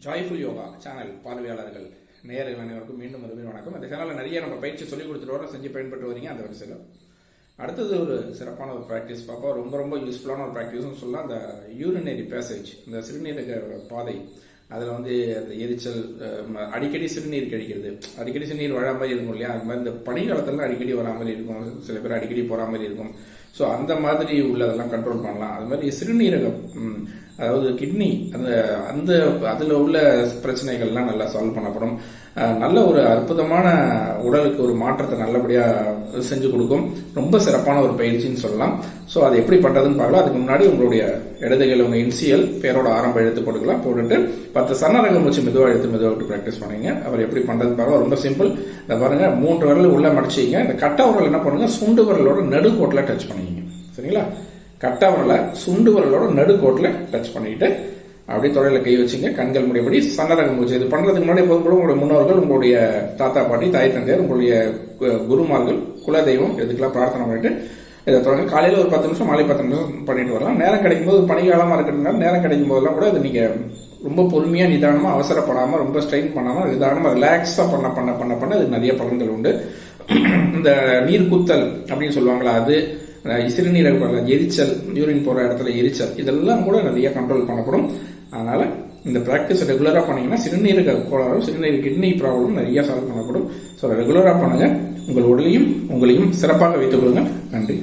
Joyful yoga channel பார்வையாளர்கள் நேயர்கள் அனைவருக்கும் மீண்டும் வணக்கம். அந்த சேனலில் நிறைய நம்ம பயிற்சி சொல்லிக் கொடுத்துட்டு வரோம், செஞ்சு பயன்பட்டு வரீங்க. அந்த வரிசையில் அடுத்தது ஒரு சிறப்பான ஒரு ப்ராக்டிஸ் பார்ப்போம். ரொம்ப ரொம்ப யூஸ்ஃபுல்லான ஒரு ப்ராக்டிஸ்னு சொல்லலாம். அந்த யூரினரி பேசேஜ், இந்த சிறுநீரக பாதை, அதில் அந்த எரிச்சல், அடிக்கடி சிறுநீர் கழிக்கிறது, அடிக்கடி சிறுநீர் வர மாதிரி இருக்கும் இல்லையா? அது மாதிரி இந்த பனிக்காலத்துல அடிக்கடி வரா மாதிரி இருக்கும், சில பேர் அடிக்கடி போற மாதிரி இருக்கும். ஸோ அந்த மாதிரி உள்ளதெல்லாம் கண்ட்ரோல் பண்ணலாம். அது மாதிரி சிறுநீரகம், அதாவது கிட்னி, அந்த அதுல உள்ள பிரச்சனைகள்லாம் நல்லா சால்வ் பண்ணப்படும். நல்ல ஒரு அற்புதமான உடலுக்கு ஒரு மாற்றத்தை நல்லபடியா செஞ்சு கொடுக்கும். ரொம்ப சிறப்பான ஒரு பயிற்சின்னு சொல்லலாம். ஸோ அதை எப்படி பண்றதுன்னு பார்க்கலாம். அதுக்கு முன்னாடி உங்களுடைய இடதுகையில் உங்க இன்சியல் பேரோட ஆரம்ப எழுத்து போட்டுக்கலாம். போட்டுட்டு 10 சன்னரகம் வச்சு மெதுவாக விட்டு ப்ராக்டிஸ் பண்ணுங்க. அவர் எப்படி பண்றதுன்னு பார்க்கலாம். ரொம்ப சிம்பிள். இதை பாருங்க, 3 விரல் உள்ள மடிச்சிங்க. இந்த கட்ட விரல் என்ன பண்ணுங்க, சுண்டு விரலோட நடுக்கோட்டில் டச் பண்ணிங்க. சரிங்களா? கட்ட விரலை சுண்டு விரலோட நடுக்கோட்டில் டச் பண்ணிட்டு அப்படியே தொடையில கை வச்சுங்க. கண்கள் முடியபடி சன்னரகம் வச்சு. இது பண்றதுக்கு முன்னாடி எப்போதும் கூட உங்களுடைய முன்னோர்கள், உங்களுடைய தாத்தா பாட்டி, தாய் தந்தையர், உங்களுடைய குருமார்கள், குலதெய்வம் இதுக்கெல்லாம் பிரார்த்தனை பண்ணிட்டு இதை தொடங்க. காலையில ஒரு 10 நிமிஷம், மாலை 10 நிமிஷம் பண்ணிட்டு வரலாம். நேரம் கிடைக்கும் போது, பனிக்காலமா இருக்கிறதுனால நேரம் கிடைக்கும் போதெல்லாம் கூட இது நீங்க ரொம்ப பொறுமையா, நிதானமா, அவசரப்படாம, ரொம்ப ஸ்ட்ரெயின் பண்ணாம, நிதானமா ரிலாக்ஸா பண்ண இது நிறைய பலன்கள் உண்டு. இந்த நீர் குத்தல் அப்படின்னு சொல்லுவாங்களா, அது சிறுநீரக எரிச்சல், யூரின் போற இடத்துல எரிச்சல், இதெல்லாம் கூட நிறைய கண்ட்ரோல் பண்ணப்படும். அதனால இந்த பிராக்டிஸ் ரெகுலரா பண்ணீங்கன்னா சிறுநீரக கோளாறு, சிறுநீரக கிட்னி ப்ராப்ளம் நிறைய சால்வ் பண்ணப்படும். ஸோ ரெகுலரா பண்ணுங்க. உங்கள் உடலையும் உங்களையும் சிறப்பாக வைத்துக் கொள்ளுங்க. நன்றி.